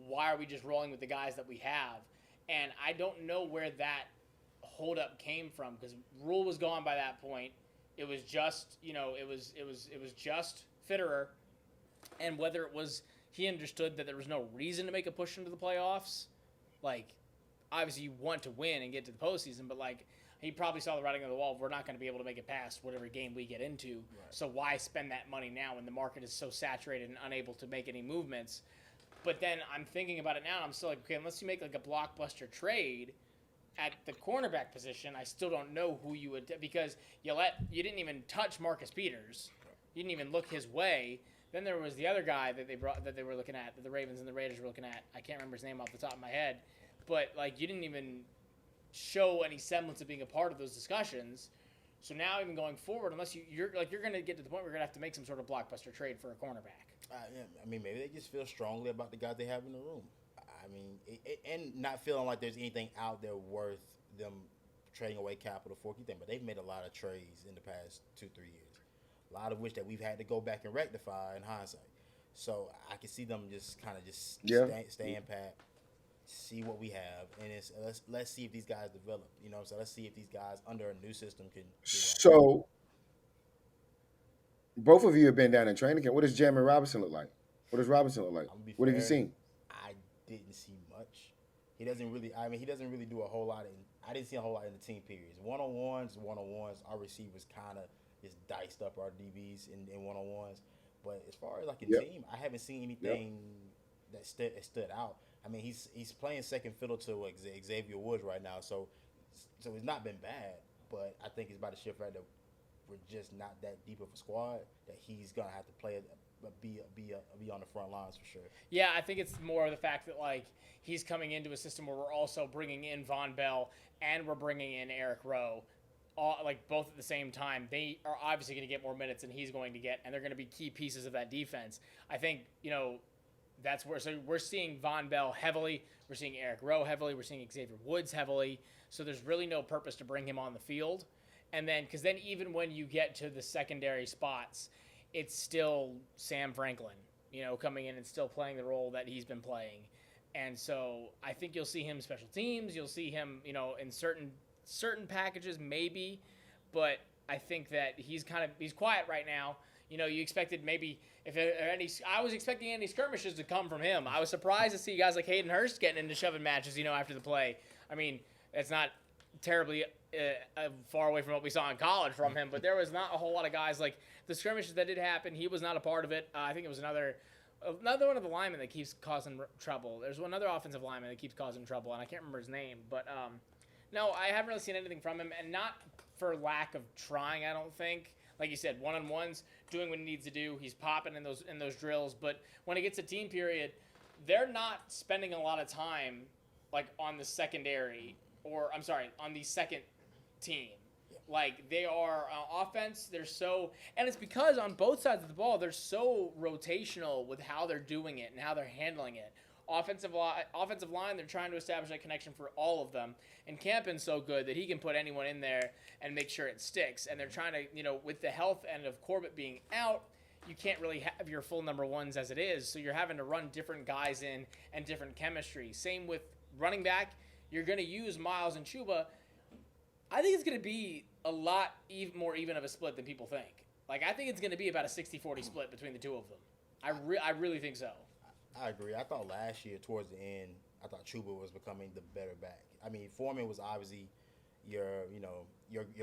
Why are we just rolling with the guys that we have? And I don't know where that holdup came from because Rule was gone by that point. It was just, it was just Fitterer, and whether it was he understood that there was no reason to make a push into the playoffs. Like, obviously you want to win and get to the postseason, but like he probably saw the writing on the wall. We're not going to be able to make it past whatever game we get into. Right. So why spend that money now when the market is so saturated and unable to make any movements? But then I'm thinking about it now, and I'm still like, okay, unless you make like a blockbuster trade at the cornerback position, I still don't know who you would because you didn't even touch Marcus Peters. You didn't even look his way. Then there was the other guy that they were looking at, that the Ravens and the Raiders were looking at. I can't remember his name off the top of my head, but like you didn't even show any semblance of being a part of those discussions. So now even going forward, unless you're going to get to the point where you're going to have to make some sort of blockbuster trade for a cornerback. Maybe they just feel strongly about the guys they have in the room. And not feeling like there's anything out there worth them trading away capital for. But they've made a lot of trades in the past 2-3 years. A lot of which that we've had to go back and rectify in hindsight. So I can see them just kind of just Yeah. staying pat, see what we have, and let's see if these guys develop. So let's see if these guys under a new system can do right. So both of you have been down in training camp. What does Jeremy Robinson look like? What does Robinson look like? I'm gonna be What have you fair. seen? I didn't see much. He doesn't really. I mean, he doesn't really do a whole lot. I didn't see a whole lot in the team periods. One on ones. Our receivers kind of just diced up our DBs in one on ones. But as far as like in Yep. team, I haven't seen anything that stood out. I mean, he's playing second fiddle to Xavier Woods right now, so it's not been bad. But I think it's about to shift right that we're just not that deep of a squad that he's gonna have to play be on the front lines for sure. Yeah, I think it's more of the fact that like he's coming into a system where we're also bringing in Von Bell and we're bringing in Eric Rowe, all, like both at the same time. They are obviously going to get more minutes than he's going to get, and they're going to be key pieces of that defense. I think that's where we're seeing Von Bell heavily, we're seeing Eric Rowe heavily, we're seeing Xavier Woods heavily. So there's really no purpose to bring him on the field, and then because then even when you get to the secondary spots, it's still Sam Franklin, coming in and still playing the role that he's been playing. And so I think you'll see him special teams. You'll see him, in certain packages maybe, but I think that he's quiet right now. You expected maybe I was expecting any skirmishes to come from him. I was surprised to see guys like Hayden Hurst getting into shoving matches, after the play. I mean, it's not terribly far away from what we saw in college from him, but there was not a whole lot of guys like the skirmishes that did happen. He was not a part of it. I think it was another one of the linemen that keeps causing trouble. There's another offensive lineman that keeps causing trouble, and I can't remember his name. But no, I haven't really seen anything from him, and not for lack of trying. I don't think. Like you said, one-on-ones, doing what he needs to do. He's popping in those drills. But when it gets to team period, they're not spending a lot of time like on the secondary, on the second team. Like they are offense, and it's because on both sides of the ball, they're so rotational with how they're doing it and how they're handling it. Offensive line, they're trying to establish that connection for all of them. And Campin's so good that he can put anyone in there and make sure it sticks. And they're trying to, with the health end of Corbett being out, you can't really have your full number ones as it is. So you're having to run different guys in and different chemistry. Same with running back. You're going to use Miles and Chuba. I think it's going to be a lot more even of a split than people think. Like, I think it's going to be about a 60-40 split between the two of them. I really think so. I agree. I thought last year, towards the end, I thought Chuba was becoming the better back. I mean, Foreman was obviously your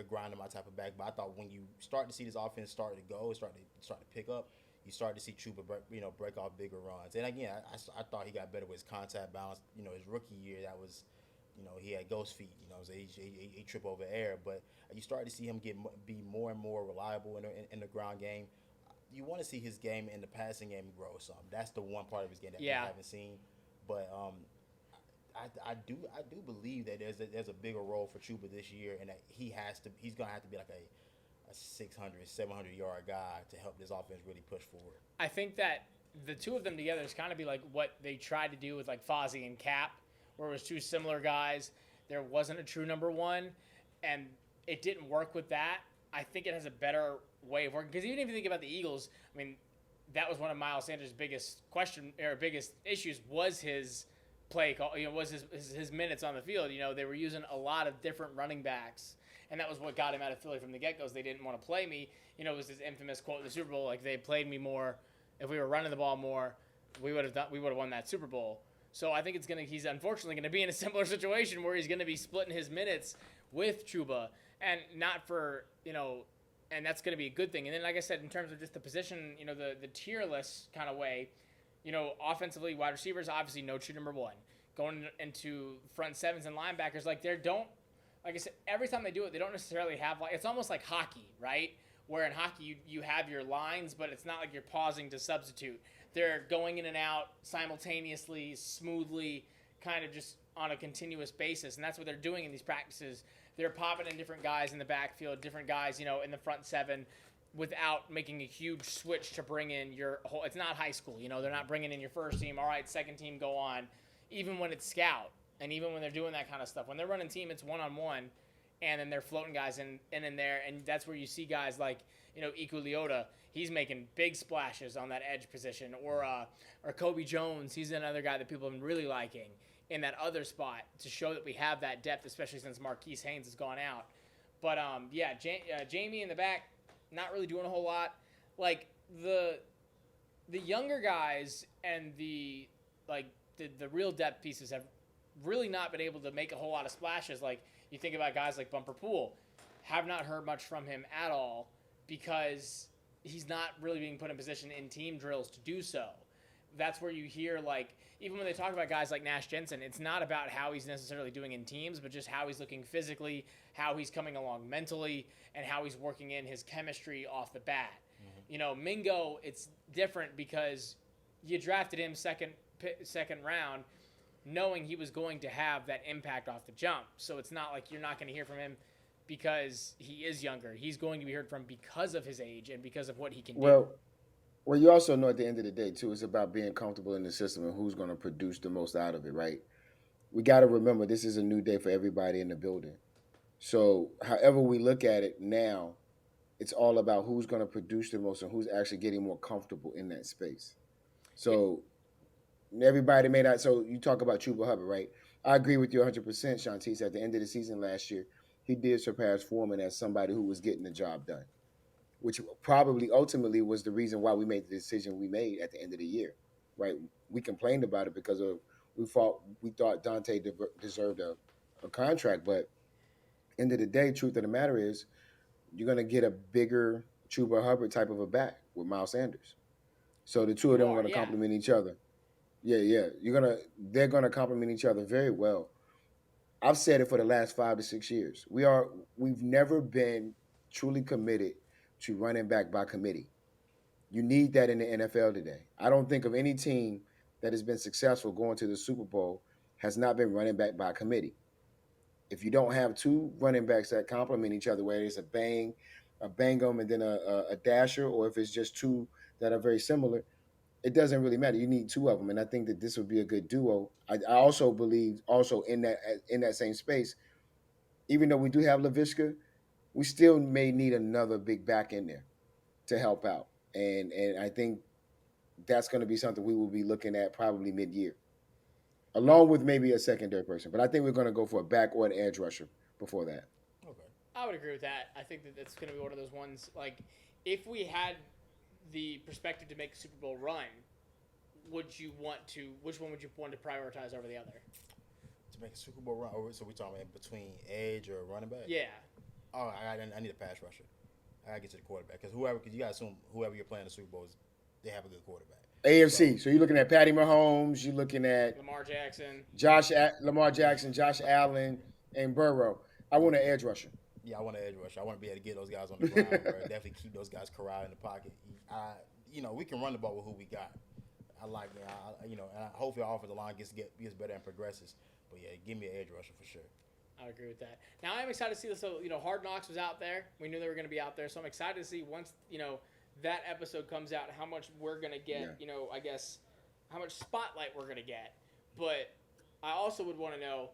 grind my type of back, but I thought when you start to see this offense start to pick up, you start to see Chuba break off bigger runs. And again, I thought he got better with his contact balance. His rookie year, that was, he had ghost feet. So he trip over air, but you start to see him be more and more reliable in the ground game. You want to see his game in the passing game grow some. That's the one part of his game that we haven't seen. But I do believe that there's a bigger role for Chuba this year, and that he's gonna have to be like a 600, 700 yard guy to help this offense really push forward. I think that the two of them together is kind of be like what they tried to do with like Fozzie and Cap, where it was two similar guys. There wasn't a true number one, and it didn't work with that. I think it has a better way of working, because even if you think about the Eagles, I mean, that was one of Miles Sanders' biggest issues was his play call. Was his minutes on the field. They were using a lot of different running backs, and that was what got him out of Philly from the get-go. They didn't want to play me. It was his infamous quote in the Super Bowl, like, they played me more. If we were running the ball more, we would have won that Super Bowl. So I think he's unfortunately going to be in a similar situation where he's going to be splitting his minutes with Chuba, and not for, and that's going to be a good thing. And then, like I said, in terms of just the position, the tier list kind of way, offensively, wide receivers, obviously no true number one. Going into front sevens and linebackers, like I said, every time they do it, they don't necessarily have, it's almost like hockey, right? Where in hockey, you have your lines, but it's not like you're pausing to substitute. They're going in and out simultaneously, smoothly, kind of just on a continuous basis. And that's what they're doing in these practices. They're popping in different guys in the backfield, different guys, in the front seven, without making a huge switch to bring in your whole. It's not high school, they're not bringing in your first team. All right, second team, go on. Even when it's scout, and even when they're doing that kind of stuff, when they're running team, it's one-on-one. and then they're floating guys in there, and that's where you see guys like Iku Leota. He's making big splashes on that edge position, or Kobe Jones. He's another guy that people have been really liking in that other spot to show that we have that depth, especially since Marquise Haynes has gone out. But Jamie in the back, not really doing a whole lot. Like the younger guys and the real depth pieces have really not been able to make a whole lot of splashes. Like you think about guys like Bumper Pool, have not heard much from him at all because he's not really being put in position in team drills to do so. That's where you hear, like, even when they talk about guys like Nash Jensen, it's not about how he's necessarily doing in teams, but just how he's looking physically, how he's coming along mentally, and how he's working in his chemistry off the bat. Mm-hmm. Mingo, it's different because you drafted him second round knowing he was going to have that impact off the jump. So it's not like you're not going to hear from him because he is younger. He's going to be heard from because of his age and because of what he can do. Well, you also know at the end of the day, too, it's about being comfortable in the system and who's going to produce the most out of it, right? We got to remember this is a new day for everybody in the building. So however we look at it now, it's all about who's going to produce the most and who's actually getting more comfortable in that space. So everybody may not – so you talk about Chuba Hubbard, right? I agree with you 100%, Shantice. At the end of the season last year, he did surpass Foreman as somebody who was getting the job done, which probably ultimately was the reason why we made the decision we made at the end of the year, right? We complained about it because we thought Dante deserved a contract, but end of the day, truth of the matter is you're going to get a bigger Chuba Hubbard type of a back with Miles Sanders. So the two of them are going to complement each other. Yeah. They're going to complement each other very well. I've said it for the last 5 to 6 years. We've never been truly committed to running back by committee. You need that in the NFL today. I don't think of any team that has been successful going to the Super Bowl has not been running back by committee. If you don't have two running backs that complement each other, whether it's a Bangum and then a Dasher, or if it's just two that are very similar, it doesn't really matter. You need two of them, and I think that this would be a good duo. I also believe in that same space, even though we do have Laviska, we still may need another big back in there to help out. And I think that's going to be something we will be looking at probably mid-year, along with maybe a secondary person. But I think we're going to go for a back or an edge rusher before that. Okay. I would agree with that. I think that that's going to be one of those ones, like, if we had the perspective to make a Super Bowl run, which one would you want to prioritize over the other? To make a Super Bowl run? So we're talking between edge or running back? Yeah. Oh, I need a pass rusher. I gotta get to the quarterback because you gotta assume whoever you're playing the Super Bowl they have a good quarterback. AFC. So you're looking at Patty Mahomes. You're looking at Lamar Jackson, Lamar Jackson, Josh Allen, and Burrow. I want an edge rusher. Yeah, I want an edge rusher. I want to be able to get those guys on the ground, bro. Definitely keep those guys corralled in the pocket. We can run the ball with who we got. I like that. And hopefully our offensive line gets better and progresses. But yeah, give me an edge rusher for sure. I agree with that. Now I'm excited to see this. So Hard Knocks was out there. We knew they were going to be out there. So I'm excited to see once that episode comes out how much we're going to get. Yeah. I guess how much spotlight we're going to get. But I also would want to know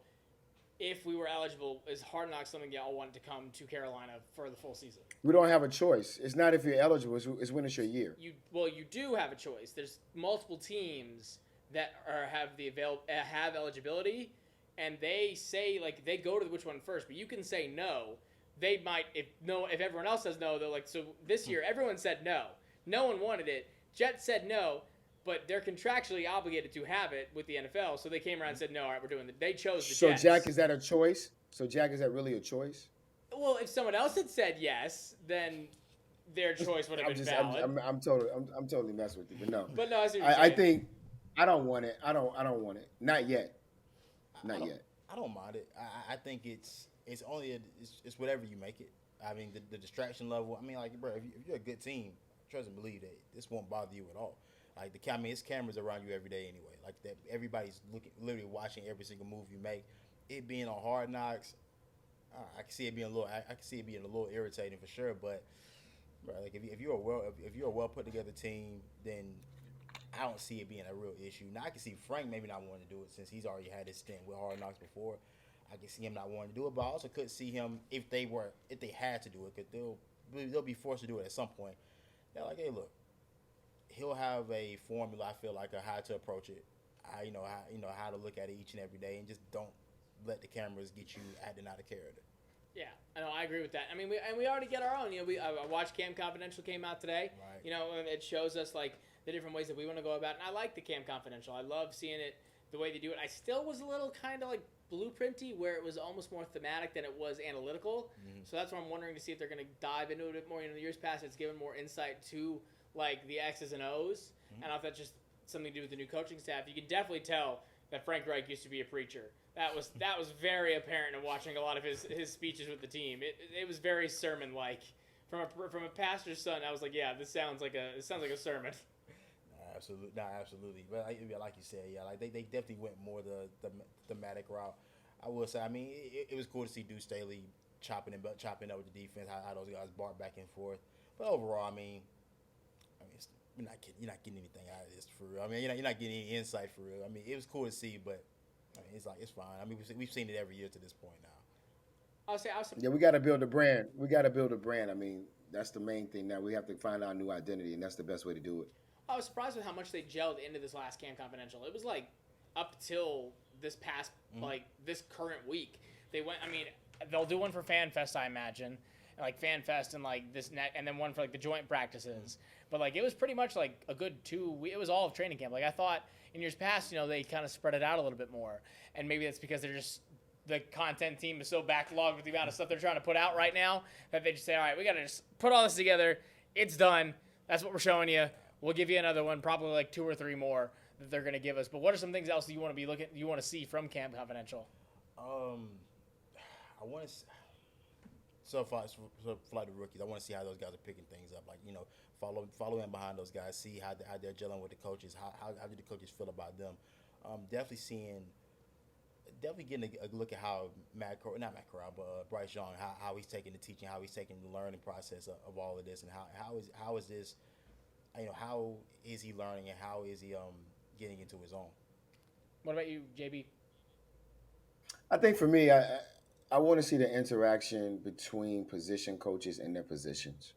if we were eligible. Is Hard Knocks something y'all want to come to Carolina for the full season? We don't have a choice. It's not if you're eligible. It's when it's your year. You do have a choice. There's multiple teams that have eligibility. And they say, like, they go to which one first, but you can say no. They might, if everyone else says no, they're like, so this year, everyone said no. No one wanted it. Jets said no, but they're contractually obligated to have it with the NFL, so they came around and said, no, all right, we're doing it. They chose the Jets. So, Jack, is that a choice? So, Jack, is that really a choice? Well, if someone else had said yes, then their choice would have been valid. I'm totally messing with you, but no. But no, I think, I don't want it. I don't want it. Not yet. Not yet. I don't mind it. I think it's only it's whatever you make it. I mean, the distraction level. I mean, like, bro, if you're a good team, trust and believe that this won't bother you at all. Like it's cameras around you every day anyway. Like that, everybody's literally watching every single move you make. It being on Hard Knocks, I can see it being a little irritating for sure. But, bro, like if you're a well put together team, then I don't see it being a real issue. Now I can see Frank maybe not wanting to do it since he's already had his stint with Hard Knocks before. I can see him not wanting to do it, but I also could see him if they had to do it, because they'll be forced to do it at some point. They're like, hey, look, he'll have a formula. I feel like of how to approach it. How to look at it each and every day, and just don't let the cameras get you acting out of character. Yeah, I know. I agree with that. I mean, we already get our own. You know, I watched Cam Confidential came out today. Right. You know, and it shows us like the different ways that we want to go about it. And I like the Cam Confidential. I love seeing it the way they do it. I still was a little kind of like blueprinty, where it was almost more thematic than it was analytical. Mm-hmm. So that's why I'm wondering to see if they're going to dive into it a bit more. You know, in the years past, it's given more insight to like the X's and O's. And I don't know if that's just something to do with the new coaching staff. You can definitely tell that Frank Reich used to be a preacher. That was very apparent in watching a lot of his speeches with the team. It was very sermon like. From a pastor's son, I was like, yeah, this sounds like a sermon. Absolutely. But like you said, yeah, like they definitely went more the thematic route. I will say, I mean, it was cool to see Deuce Staley chopping up with the defense, how those guys bark back and forth. But overall, I mean, you're not getting anything out of this for real. I mean, you're not getting any insight for real. I mean, it was cool to see, but I mean, it's fine. I mean, we've seen it every year to this point now. Yeah, we got to build a brand. I mean, that's the main thing now. We have to find our new identity, and that's the best way to do it. I was surprised with how much they gelled into this last Cam Confidential. It was like up till this past, like this current week. They went, I mean, they'll do one for Fan Fest, I imagine. Like Fan Fest and like this net, and then one for like the joint practices. But like it was pretty much like a good 2 weeks. It was all of training camp. Like I thought in years past, you know, they kind of spread it out a little bit more. And maybe that's because the content team is so backlogged with the amount of stuff they're trying to put out right now that they just say, all right, we got to just put all this together. It's done. That's what we're showing you. We'll give you another one, probably like 2 or 3 more that they're going to give us. But what are some things else that you want to see from Camp Confidential? I want to. So for like the rookies, I want to see how those guys are picking things up. Like, you know, follow in behind those guys, see how they're gelling with the coaches. How do the coaches feel about them? Definitely getting a look at how Bryce Young, how he's taking the teaching, how he's taking the learning process of all of this, and how is this, you know, how is he learning and how is he getting into his own? What about you, JB? I think for me, I want to see the interaction between position coaches and their positions.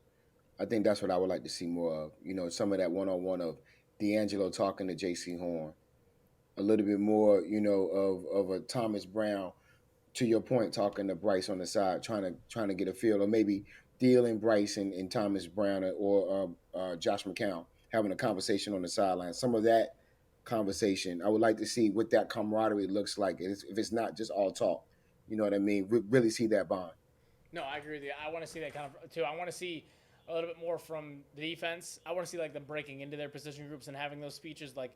I think that's what I would like to see more of. You know, some of that one-on-one of D'Angelo talking to J.C. Horn. A little bit more, you know, of a Thomas Brown, to your point, talking to Bryce on the side, trying to get a feel, or maybe Deal and Bryce and Thomas Brown or Josh McCown having a conversation on the sideline. Some of that conversation, I would like to see what that camaraderie looks like. If it's not just all talk, you know what I mean? Really see that bond. No, I agree with you. I want to see that kind of too. I want to see a little bit more from the defense. I want to see like them breaking into their position groups and having those speeches. Like,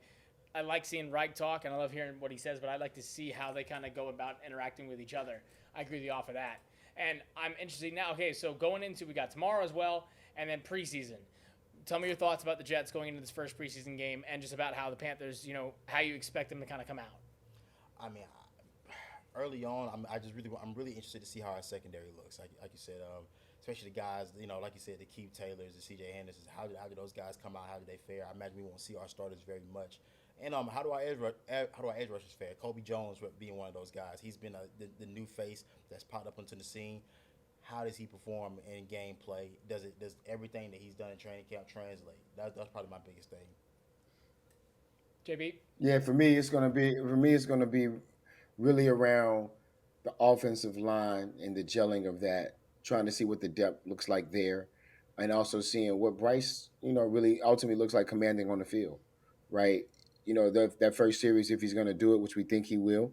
I like seeing Reich talk, and I love hearing what he says, but I'd like to see how they kind of go about interacting with each other. I agree with you off of that. And I'm interested now. Okay, so going into, we got tomorrow as well, and then preseason. Tell me your thoughts about the Jets going into this first preseason game, and just about how the Panthers, you know, how you expect them to kind of come out. I mean, early on, I'm really interested to see how our secondary looks. Like you said, especially the guys, you know, like you said, the Keith Taylors, the C.J. Hendersons. How do those guys come out? How do they fare? I imagine we won't see our starters very much. And how do our edge rushers fare? Kobe Jones being one of those guys. He's been the new face that's popped up onto the scene. How does he perform in gameplay? Does everything that he's done in training camp translate? That's probably my biggest thing. JB? Yeah, for me it's gonna be really around the offensive line and the gelling of that, trying to see what the depth looks like there, and also seeing what Bryce, you know, really ultimately looks like commanding on the field, right? You know, that first series, if he's going to do it, which we think he will,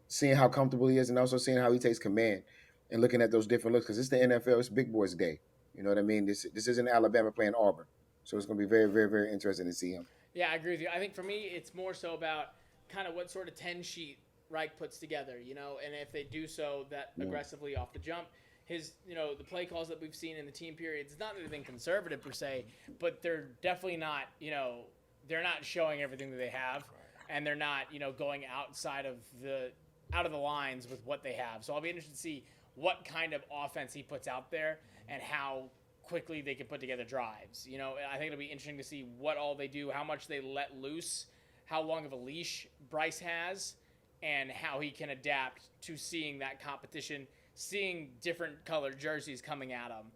seeing how comfortable he is, and also seeing how he takes command and looking at those different looks, because it's the NFL, it's Big Boys Day. You know what I mean? This isn't Alabama playing Auburn, so it's going to be very, very, very interesting to see him. Yeah, I agree with you. I think for me, it's more so about kind of what sort of 10-sheet Reich puts together, you know, and if they do so that aggressively off the jump. His, you know, the play calls that we've seen in the team periods, it's not that they've been conservative per se, but they're definitely not, you know, they're not showing everything that they have, and they're not, you know, going out of the lines with what they have. So I'll be interested to see what kind of offense he puts out there and how quickly they can put together drives. You know, I think it'll be interesting to see what all they do, how much they let loose, how long of a leash Bryce has, and how he can adapt to seeing that competition, seeing different colored jerseys coming at him,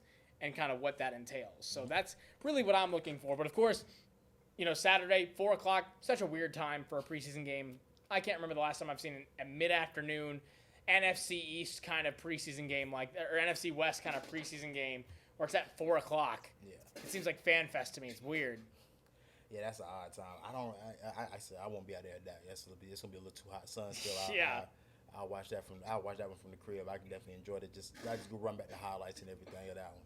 and kind of what that entails. So that's really what I'm looking for. But of course, Saturday, 4 o'clock, such a weird time for a preseason game. I can't remember the last time I've seen a mid-afternoon NFC East kind of preseason game or NFC West kind of preseason game where it's at 4 o'clock. Yeah. It seems like fan fest to me. It's weird. Yeah, that's an odd time. I said I won't be out there at that. It's gonna be a little too hot. Sun still out. Yeah. I'll watch that one from the crib. I can definitely enjoy it. I just go run back the highlights and everything of that one.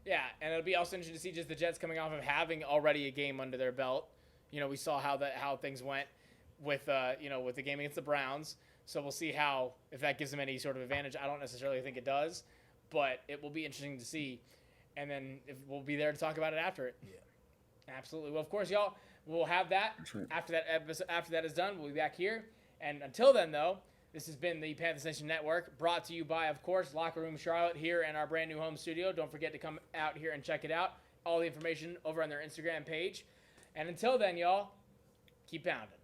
Yeah, and it'll be also interesting to see just the Jets coming off of having already a game under their belt. We saw how things went with the game against the Browns. So we'll see if that gives them any sort of advantage. I don't necessarily think it does, but it will be interesting to see. And then we'll be there to talk about it after it. Yeah. Absolutely. Well, of course, y'all, we'll have that right. after that is done. We'll be back here. And until then, though, this has been the Panthers Nation Network, brought to you by, of course, Locker Room Charlotte here in our brand new home studio. Don't forget to come out here and check it out. All the information over on their Instagram page. And until then, y'all, keep pounding.